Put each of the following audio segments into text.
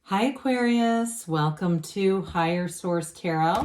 Hi Aquarius, welcome to Higher Source Tarot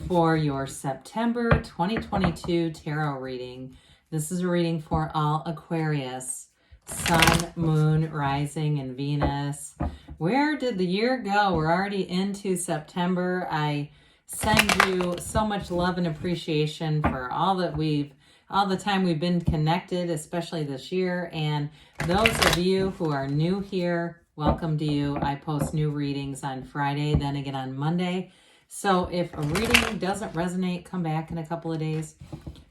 for your September 2022 tarot reading. This is a reading for all Aquarius, Sun, Moon, Rising, and Venus. Where did the year go? We're already into September. I send you so much love and appreciation for all the time we've been connected, especially this year. And those of you who are new here, welcome to you. I post new readings on Friday, then again on Monday. So if a reading doesn't resonate, come back in a couple of days.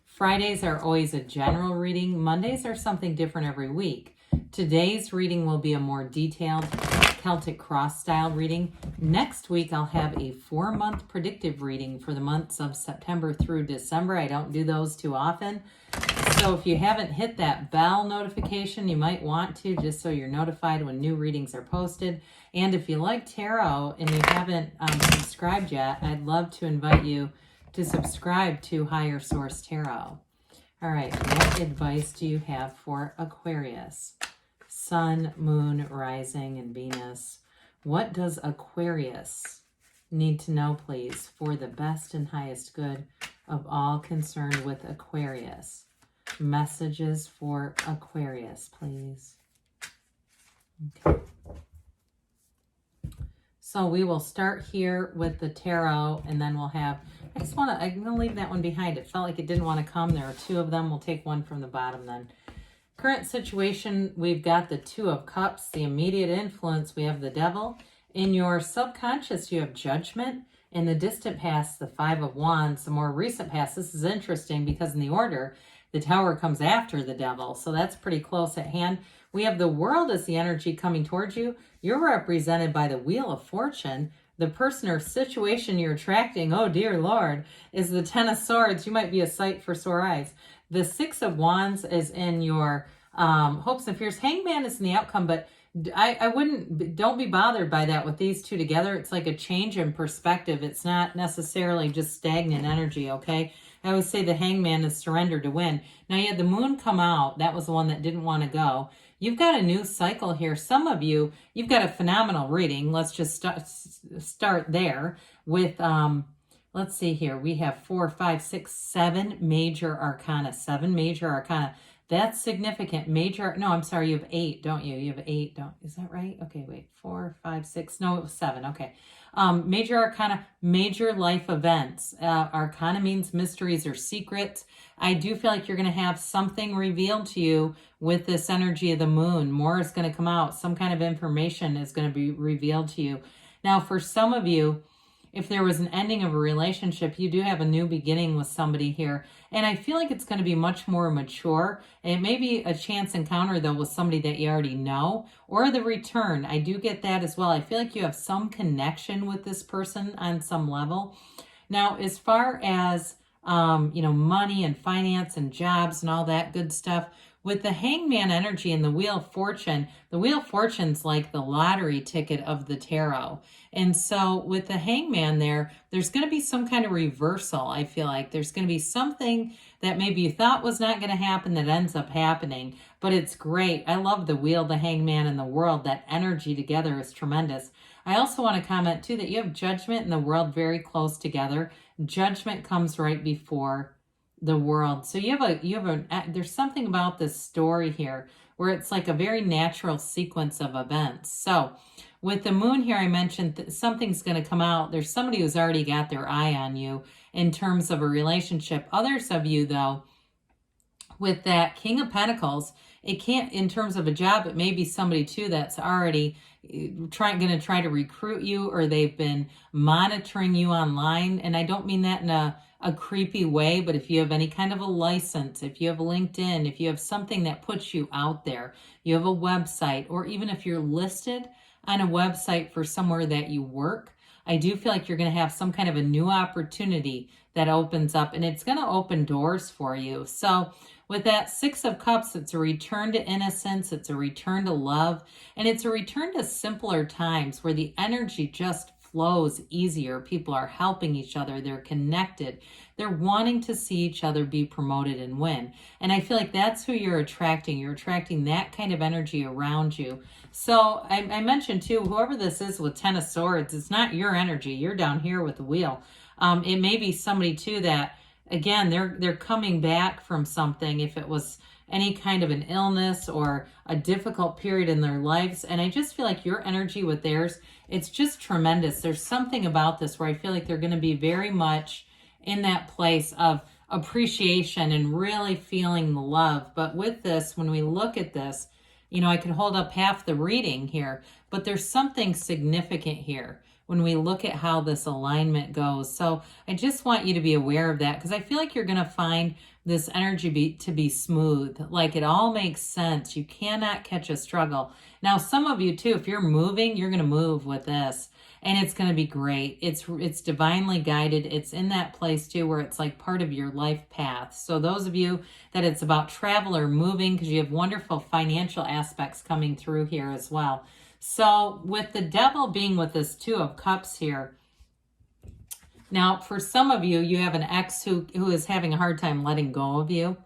Fridays are always a general reading. Mondays are something different every week. Today's reading will be a more detailed Celtic cross style reading. Next week, I'll have a 4-month predictive reading for the months of September through December. I don't do those too often. So if you haven't hit that bell notification, you might want to, just so you're notified when new readings are posted. And if you like tarot and you haven't subscribed yet, I'd love to invite you to subscribe to Higher Source Tarot. All right, what advice do you have for Aquarius? Sun, Moon, Rising, and Venus. What does Aquarius need to know, please, for the best and highest good of all concerned with Aquarius? Messages for Aquarius, please. Okay. So we will start here with the tarot, and then we'll have, I'm going to leave that one behind. It felt like it didn't want to come. There are 2 of them. We'll take one from the bottom then. Current situation, we've got the 2 of Cups, the immediate influence, we have the Devil. In your subconscious, you have Judgment. In the distant past, the 5 of Wands. The more recent past, this is interesting because in the order, the Tower comes after the Devil. So that's pretty close at hand. We have the World as the energy coming towards you. You're represented by the Wheel of Fortune. The person or situation you're attracting, oh dear Lord, is the 10 of Swords. You might be a sight for sore eyes. The 6 of Wands is in your hopes and fears. Hangman is in the outcome, but don't be bothered by that with these 2 together. It's like a change in perspective. It's not necessarily just stagnant energy, okay? I always say the Hangman is surrender to win. Now you had the Moon come out. That was the one that didn't want to go. You've got a new cycle here. Some of you, you've got a phenomenal reading. Let's just start there with, let's see here. We have 4, 5, 6, 7 major arcana. 7 major arcana. That's significant. Major, no, I'm sorry, you have 8, don't you? You have 8, is that right? Okay, wait, 4, 5, 6, no, it was 7, okay. Major arcana, major life events. Arcana means mysteries or secrets. I do feel like you're going to have something revealed to you with this energy of the Moon. More is going to come out. Some kind of information is going to be revealed to you. Now, for some of you, if there was an ending of a relationship, you do have a new beginning with somebody here. And I feel like it's going to be much more mature. It may be a chance encounter, though, with somebody that you already know. Or the return. I do get that as well. I feel like you have some connection with this person on some level. Now, as far as, money and finance and jobs and all that good stuff, with the Hangman energy and the Wheel of Fortune's like the lottery ticket of the tarot. And so with the Hangman there's going to be some kind of reversal. I feel like there's going to be something that maybe you thought was not going to happen that ends up happening. But it's great. I love the Wheel, the Hangman, and the World. That energy together is tremendous. I also want to comment, too, that you have Judgment and the World very close together. Judgment comes right before the World. So there's something about this story here where it's like a very natural sequence of events. So with the Moon here, I mentioned that something's going to come out. There's somebody who's already got their eye on you in terms of a relationship. Others of you, though, with that King of Pentacles, it can't, in terms of a job, it may be somebody too that's already going to try to recruit you, or they've been monitoring you online. And I don't mean that in a creepy way, but if you have any kind of a license, if you have LinkedIn, if you have something that puts you out there, you have a website, or even if you're listed on a website for somewhere that you work, I do feel like you're going to have some kind of a new opportunity that opens up, and it's going to open doors for you. So with that 6 of Cups, it's a return to innocence, it's a return to love, and it's a return to simpler times where the energy just flows easier. People are helping each other. They're connected. They're wanting to see each other be promoted and win. And I feel like that's who you're attracting. You're attracting that kind of energy around you. So I mentioned too, whoever this is with Ten of Swords, it's not your energy. You're down here with the wheel. It may be somebody too that, again, they're coming back from something, if it was any kind of an illness or a difficult period in their lives. And I just feel like your energy with theirs, it's just tremendous. There's something about this where I feel like they're going to be very much in that place of appreciation and really feeling the love. But with this, when we look at this, you know, I could hold up half the reading here, but there's something significant here when we look at how this alignment goes. So I just want you to be aware of that, because I feel like you're going to find this energy to be smooth. Like it all makes sense. You cannot catch a struggle. Now, some of you too, if you're moving, you're going to move with this, and it's going to be great. It's divinely guided. It's in that place too where it's like part of your life path. So those of you that it's about travel or moving, because you have wonderful financial aspects coming through here as well. So with the Devil being with this Two of Cups here, now for some of you, you have an ex who is having a hard time letting go of you.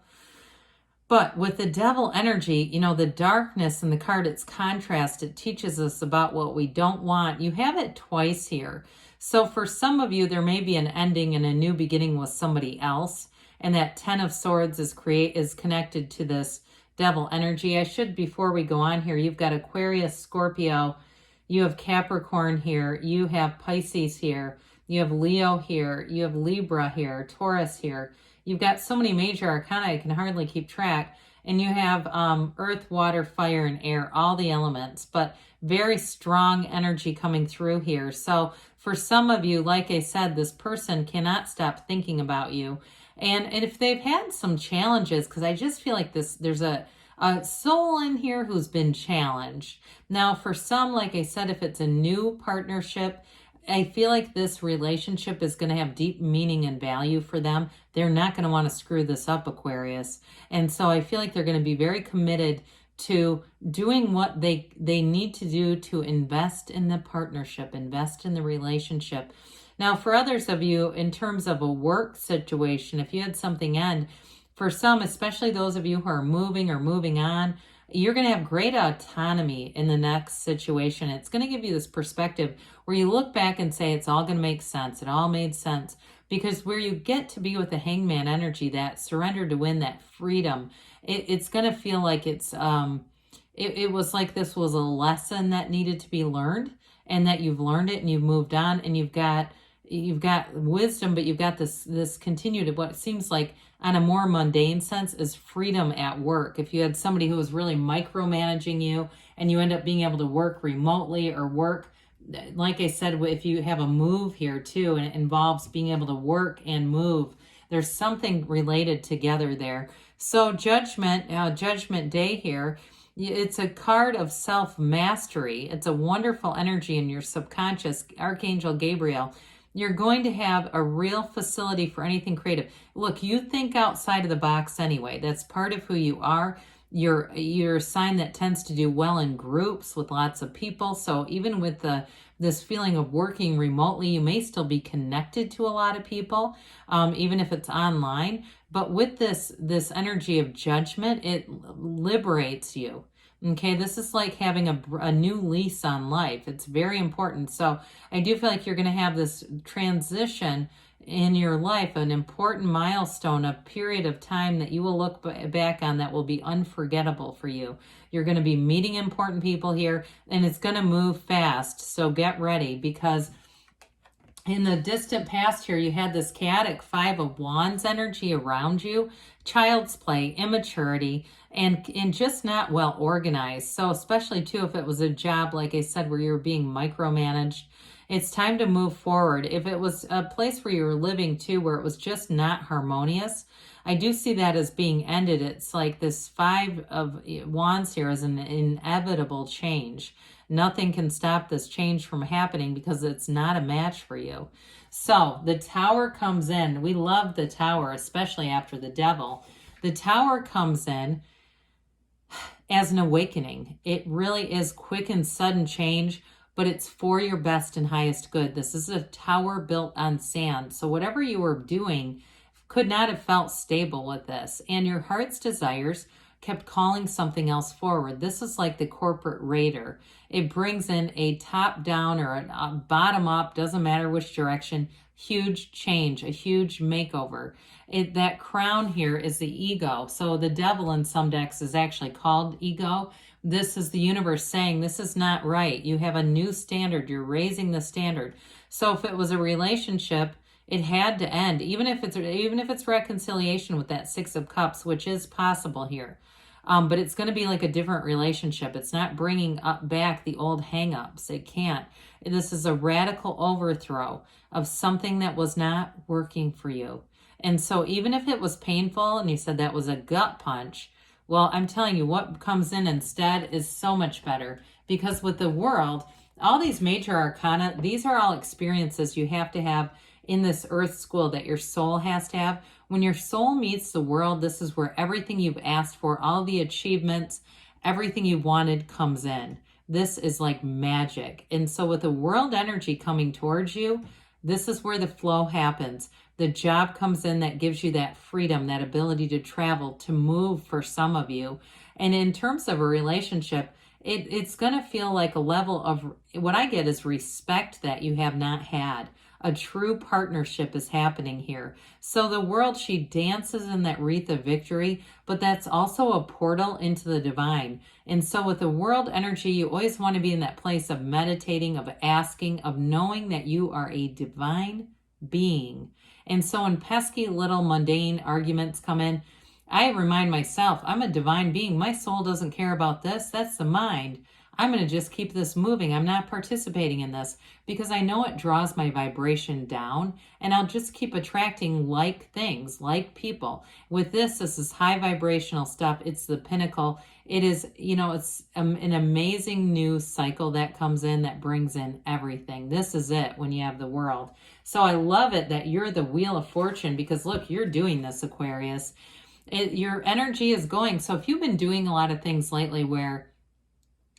But with the Devil energy, you know, the darkness in the card, it's contrast. It teaches us about what we don't want. You have it twice here. So for some of you, there may be an ending and a new beginning with somebody else. And that Ten of Swords is connected to this Devil energy. I should, before we go on here, you've got Aquarius, Scorpio, you have Capricorn here, you have Pisces here, you have Leo here, you have Libra here, Taurus here. You've got so many major arcana, I can hardly keep track. And you have earth, water, fire, and air, all the elements, but very strong energy coming through here. So for some of you, like I said, this person cannot stop thinking about you. And if they've had some challenges, because I just feel like there's a soul in here who's been challenged. Now, for some, like I said, if it's a new partnership, I feel like this relationship is going to have deep meaning and value for them. They're not going to want to screw this up, Aquarius. And so I feel like they're going to be very committed to doing what they need to do to invest in the partnership, invest in the relationship. Now, for others of you, in terms of a work situation, if you had something end, for some, especially those of you who are moving or moving on, you're going to have great autonomy in the next situation. It's going to give you this perspective where you look back and say, it's all going to make sense. It all made sense. Because where you get to be with the Hangman energy, that surrender to win, that freedom, it's going to feel like it was like this was a lesson that needed to be learned, and that you've learned it and you've moved on, and you've got wisdom, but you've got this continued, what seems like on a more mundane sense is freedom at work. If you had somebody who was really micromanaging you and you end up being able to work remotely or work, like I said, if you have a move here too, and it involves being able to work and move, there's something related together there. So Judgment Day here, it's a card of self-mastery. It's a wonderful energy in your subconscious. Archangel Gabriel, you're going to have a real facility for anything creative. Look, you think outside of the box anyway. That's part of who you are. You're a sign that tends to do well in groups with lots of people. So even with this feeling of working remotely, you may still be connected to a lot of people, even if it's online. But with this energy of judgment, it liberates you. Okay, this is like having a new lease on life. It's very important. So I do feel like you're going to have this transition in your life, an important milestone, a period of time that you will look back on that will be unforgettable for you. You're going to be meeting important people here, and it's going to move fast. So get ready, because in the distant past here, you had this chaotic Five of Wands energy around you, child's play, immaturity, and just not well organized. So especially too, if it was a job, like I said, where you were being micromanaged, it's time to move forward. If it was a place where you were living too, where it was just not harmonious, I do see that as being ended. It's like this Five of Wands here is an inevitable change. Nothing can stop this change from happening because it's not a match for you. So the Tower comes in. We love the Tower, especially after the Devil. The Tower comes in as an awakening. It really is quick and sudden change, but it's for your best and highest good. This is a tower built on sand. So whatever you were doing could not have felt stable with this. And your heart's desires kept calling something else forward. This is like the corporate raider. It brings in a top down or a bottom up, doesn't matter which direction, huge change, a huge makeover. That crown here is the ego. So the devil in some decks is actually called ego. This is the universe saying this is not right. You have a new standard. You're raising the standard. So if it was a relationship, it had to end, even if it's reconciliation with that Six of Cups, which is possible here. But it's going to be like a different relationship. It's not bringing back the old hang-ups. It can't. This is a radical overthrow of something that was not working for you. And so even if it was painful and you said that was a gut punch, well, I'm telling you, what comes in instead is so much better. Because with the World, all these major arcana, these are all experiences you have to have in this earth school that your soul has to have. When your soul meets the World, this is where everything you've asked for, all the achievements, everything you wanted comes in. This is like magic. And so with the World energy coming towards you, this is where the flow happens. The job comes in that gives you that freedom, that ability to travel, to move for some of you. And in terms of a relationship, it's going to feel like a level of, what I get is respect that you have not had. A true partnership is happening here. So the World, she dances in that wreath of victory, but that's also a portal into the divine. And so with the World energy, you always want to be in that place of meditating, of asking, of knowing that you are a divine being. And so when pesky little mundane arguments come in, I remind myself, I'm a divine being. My soul doesn't care about this. That's the mind. I'm going to just keep this moving. I'm not participating in this because I know it draws my vibration down, and I'll just keep attracting like things, like people. With this is high vibrational stuff. It's the pinnacle. It is, it's an amazing new cycle that comes in that brings in everything. This is it when you have the World. So I love it that you're the Wheel of Fortune because look, you're doing this, Aquarius. Your energy is going. So if you've been doing a lot of things lately where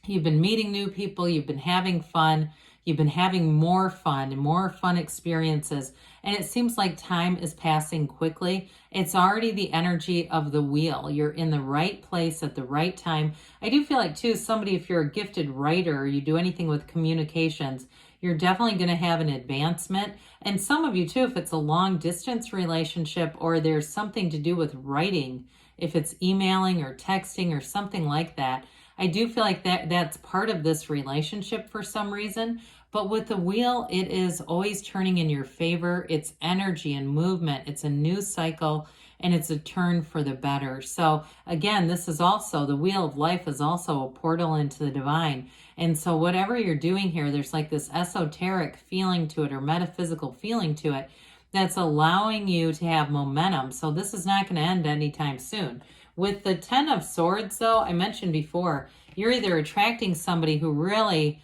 you've been meeting new people, you've been having fun, you've been having more fun and more fun experiences, and it seems like time is passing quickly, it's already the energy of the Wheel. You're in the right place at the right time. I do feel like, too, somebody, if you're a gifted writer or you do anything with communications, you're definitely going to have an advancement. And some of you, too, if it's a long-distance relationship or there's something to do with writing, if it's emailing or texting or something like that, I do feel like that's part of this relationship for some reason. But with the Wheel, it is always turning in your favor. It's energy and movement. It's a new cycle, and it's a turn for the better. So again, this is also, the Wheel of Life is also a portal into the divine. And so whatever you're doing here, there's like this esoteric feeling to it or metaphysical feeling to it that's allowing you to have momentum. So this is not going to end anytime soon. With the Ten of Swords, though, I mentioned before, you're either attracting somebody who really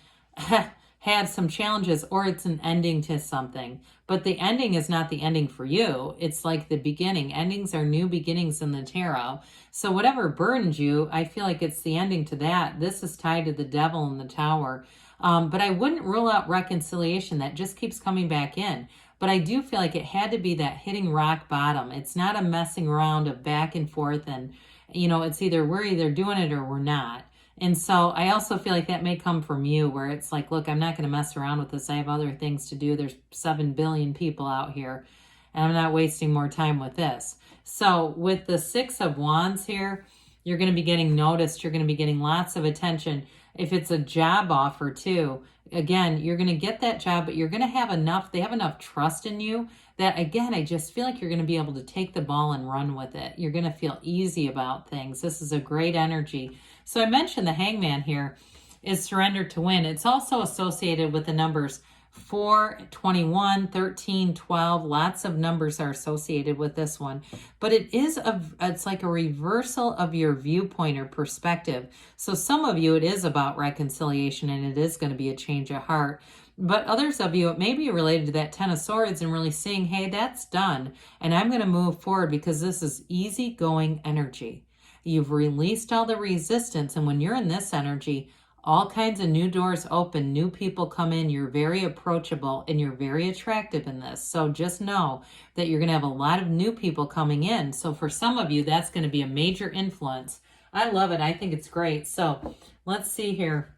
had some challenges or it's an ending to something. But the ending is not the ending for you. It's like the beginning. Endings are new beginnings in the tarot. So whatever burdened you, I feel like it's the ending to that. This is tied to the Devil in the Tower. But I wouldn't rule out reconciliation. That just keeps coming back in. But I do feel like it had to be that hitting rock bottom. It's not a messing around of back and forth and, it's either we're either doing it or we're not. And so I also feel like that may come from you where it's like, look, I'm not going to mess around with this. I have other things to do. There's 7 billion people out here and I'm not wasting more time with this. So with the 6 of Wands here, you're going to be getting noticed. You're going to be getting lots of attention. If it's a job offer too, again, you're going to get that job, but you're going to have enough, they have enough trust in you that, again, I just feel like you're going to be able to take the ball and run with it. You're going to feel easy about things. This is a great energy. So I mentioned the Hangman here is surrender to win. It's also associated with the numbers 4, 21, 13, 12. Lots of numbers are associated with this one. But it's like a reversal of your viewpoint or perspective. So some of you, it is about reconciliation and it is going to be a change of heart. But others of you, it may be related to that 10 of Swords and really seeing, hey, that's done. And I'm going to move forward because this is easygoing energy. You've released all the resistance. And when you're in this energy, All kinds of new doors open, new people come in. You're very approachable and you're very attractive in this. So just know that you're going to have a lot of new people coming in. So for some of you, that's going to be a major influence. I love it. I think it's great. So let's see here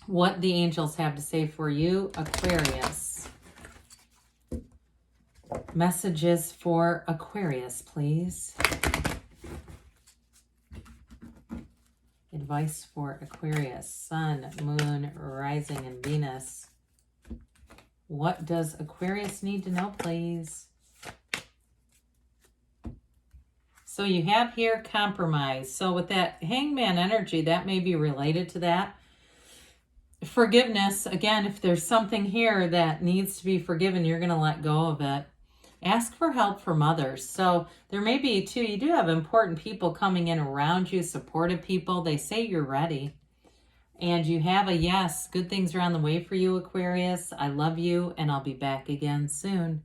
what the angels have to say for you, Aquarius. Messages for Aquarius, please. Advice for Aquarius, Sun, Moon, Rising, and Venus. What does Aquarius need to know, please? So you have here compromise. So with that Hangman energy, that may be related to that. Forgiveness, again, if there's something here that needs to be forgiven, you're going to let go of it. Ask for help from others. So there may be, too, you do have important people coming in around you, supportive people. They say you're ready. And you have a yes. Good things are on the way for you, Aquarius. I love you, and I'll be back again soon.